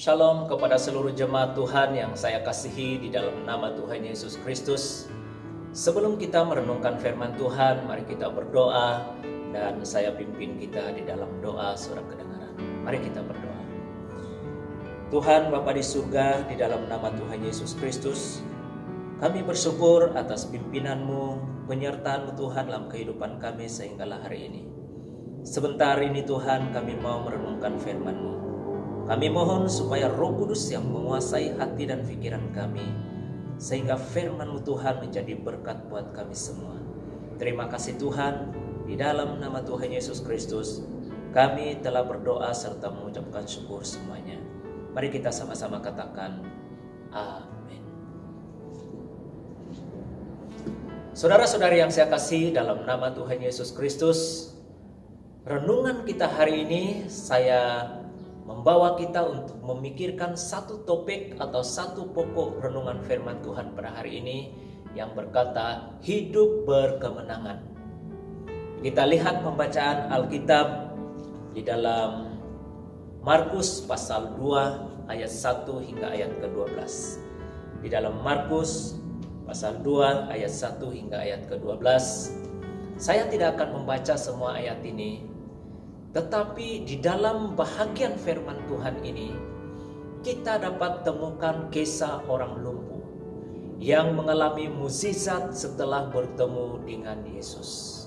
Shalom kepada seluruh jemaat Tuhan yang saya kasihi di dalam nama Tuhan Yesus Kristus. Sebelum kita merenungkan firman Tuhan, mari kita berdoa dan saya pimpin kita di dalam doa surat kedengaran. Mari kita berdoa. Tuhan Bapa di surga, di dalam nama Tuhan Yesus Kristus, kami bersyukur atas pimpinanmu, penyertaan Tuhan dalam kehidupan kami sehinggalah hari ini. Sebentar ini Tuhan kami mau merenungkan firman-Mu. Kami mohon supaya Roh Kudus yang menguasai hati dan pikiran kami, sehingga firman-Mu Tuhan menjadi berkat buat kami semua. Terima kasih Tuhan, di dalam nama Tuhan Yesus Kristus, kami telah berdoa serta mengucapkan syukur semuanya. Mari kita sama-sama katakan, amin. Saudara-saudari yang saya kasih dalam nama Tuhan Yesus Kristus, renungan kita hari ini saya membawa kita untuk memikirkan satu topik atau satu pokok renungan firman Tuhan pada hari ini yang berkata hidup berkemenangan. Kita lihat pembacaan Alkitab di dalam Markus pasal 2 ayat 1 hingga ayat ke-12. Di dalam Markus pasal 2 ayat 1 hingga ayat ke-12. Saya tidak akan membaca semua ayat ini, tetapi di dalam bahagian firman Tuhan ini, kita dapat temukan kisah orang lumpuh yang mengalami mukjizat setelah bertemu dengan Yesus.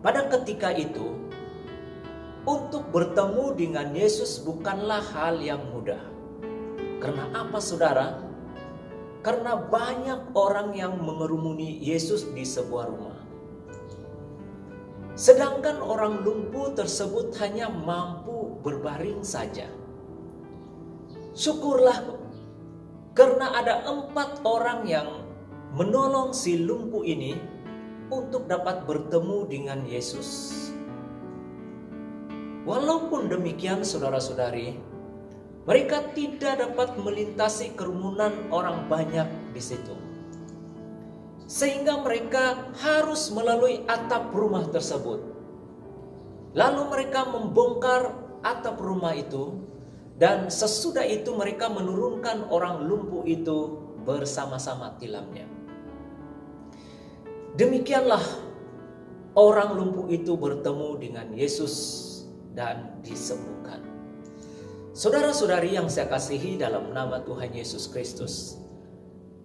Pada ketika itu, untuk bertemu dengan Yesus bukanlah hal yang mudah. Karena apa saudara? Karena banyak orang yang mengerumuni Yesus di sebuah rumah. Sedangkan orang lumpuh tersebut hanya mampu berbaring saja. Syukurlah karena ada 4 orang yang menolong si lumpuh ini untuk dapat bertemu dengan Yesus. Walaupun demikian saudara-saudari, mereka tidak dapat melintasi kerumunan orang banyak di situ. Sehingga mereka harus melalui atap rumah tersebut. Lalu mereka membongkar atap rumah itu, dan sesudah itu mereka menurunkan orang lumpuh itu bersama-sama tilamnya. Demikianlah orang lumpuh itu bertemu dengan Yesus dan disembuhkan. Saudara-saudari yang saya kasihi dalam nama Tuhan Yesus Kristus,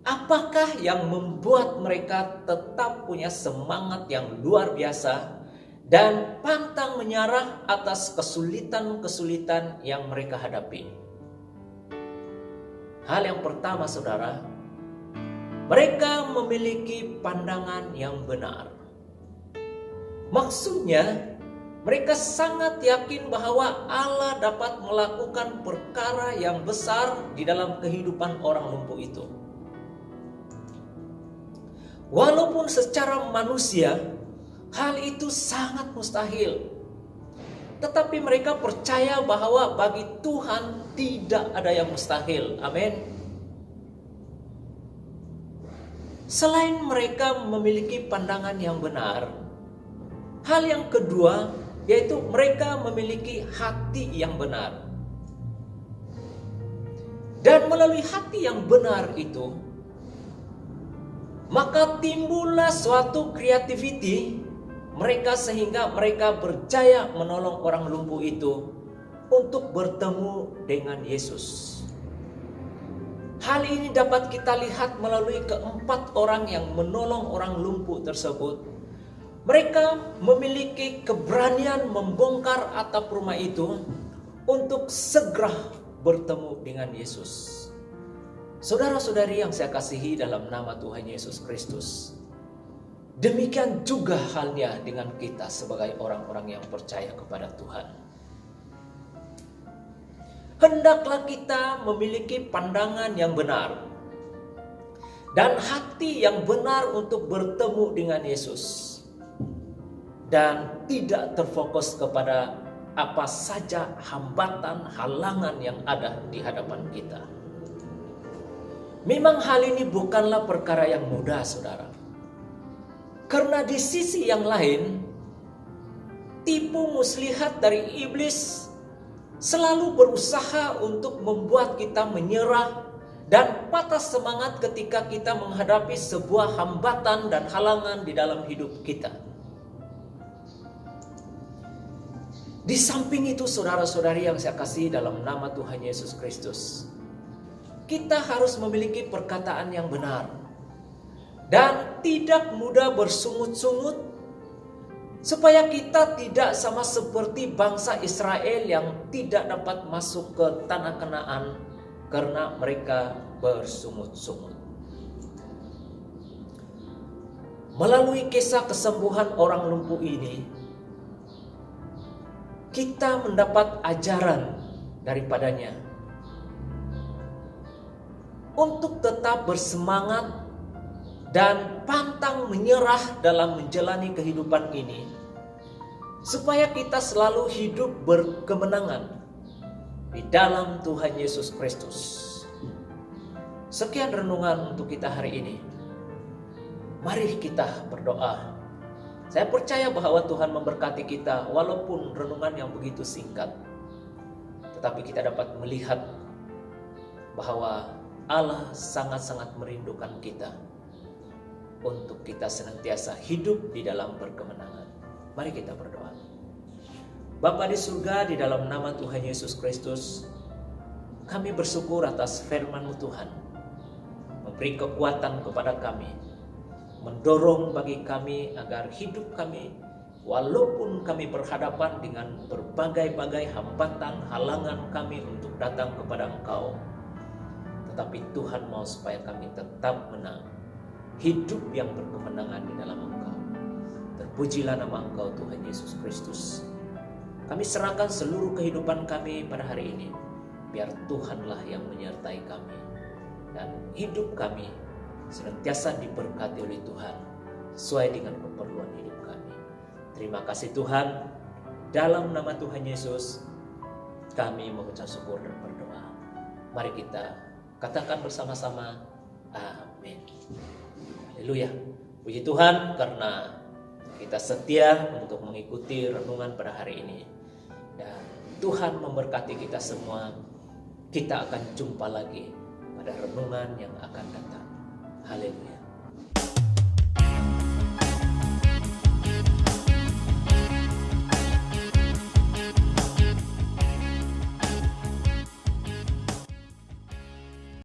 apakah yang membuat mereka tetap punya semangat yang luar biasa dan pantang menyerah atas kesulitan-kesulitan yang mereka hadapi? Hal yang pertama saudara, mereka memiliki pandangan yang benar. Maksudnya, mereka sangat yakin bahwa Allah dapat melakukan perkara yang besar di dalam kehidupan orang lumpuh itu. Walaupun secara manusia hal itu sangat mustahil, tetapi mereka percaya bahwa bagi Tuhan tidak ada yang mustahil. Amin. Selain mereka memiliki pandangan yang benar, hal yang kedua yaitu mereka memiliki hati yang benar. Dan melalui hati yang benar itu, maka timbullah suatu kreativiti mereka sehingga mereka berjaya menolong orang lumpuh itu untuk bertemu dengan Yesus. Hal ini dapat kita lihat melalui keempat orang yang menolong orang lumpuh tersebut. Mereka memiliki keberanian membongkar atap rumah itu untuk segera bertemu dengan Yesus. Saudara-saudari yang saya kasihi dalam nama Tuhan Yesus Kristus, demikian juga halnya dengan kita sebagai orang-orang yang percaya kepada Tuhan. Hendaklah kita memiliki pandangan yang benar dan hati yang benar untuk bertemu dengan Yesus, dan tidak terfokus kepada apa saja hambatan, halangan yang ada di hadapan kita. Memang hal ini bukanlah perkara yang mudah, saudara. Karena di sisi yang lain, tipu muslihat dari iblis selalu berusaha untuk membuat kita menyerah dan patah semangat ketika kita menghadapi sebuah hambatan dan halangan di dalam hidup kita. Di samping itu, saudara-saudari yang saya kasih dalam nama Tuhan Yesus Kristus, kita harus memiliki perkataan yang benar dan tidak mudah bersungut-sungut, supaya kita tidak sama seperti bangsa Israel yang tidak dapat masuk ke tanah Kanaan karena mereka bersungut-sungut. Melalui kisah kesembuhan orang lumpuh ini, kita mendapat ajaran daripadanya untuk tetap bersemangat dan pantang menyerah dalam menjalani kehidupan ini, supaya kita selalu hidup berkemenangan di dalam Tuhan Yesus Kristus. Sekian renungan untuk kita hari ini. Mari kita berdoa. Saya percaya bahwa Tuhan memberkati kita walaupun renungan yang begitu singkat. Tetapi kita dapat melihat bahwa Allah sangat-sangat merindukan kita untuk kita senantiasa hidup di dalam berkemenangan. Mari kita berdoa. Bapa di surga, di dalam nama Tuhan Yesus Kristus, kami bersyukur atas firman-Mu Tuhan. Memberi kekuatan kepada kami, mendorong bagi kami agar hidup kami, walaupun kami berhadapan dengan berbagai-bagai hambatan, halangan kami untuk datang kepada Engkau, tetapi Tuhan mau supaya kami tetap menang, hidup yang berkemenangan di dalam Engkau. Terpujilah nama Engkau Tuhan Yesus Kristus. Kami serahkan seluruh kehidupan kami pada hari ini, biar Tuhanlah yang menyertai kami, dan hidup kami senantiasa diberkati oleh Tuhan sesuai dengan keperluan hidup kami. Terima kasih Tuhan. Dalam nama Tuhan Yesus kami mengucap syukur dan berdoa. Mari kita katakan bersama-sama, amin. Haleluya. Puji Tuhan karena kita setia untuk mengikuti renungan pada hari ini. Dan Tuhan memberkati kita semua. Kita akan jumpa lagi pada renungan yang akan datang. Haleluya.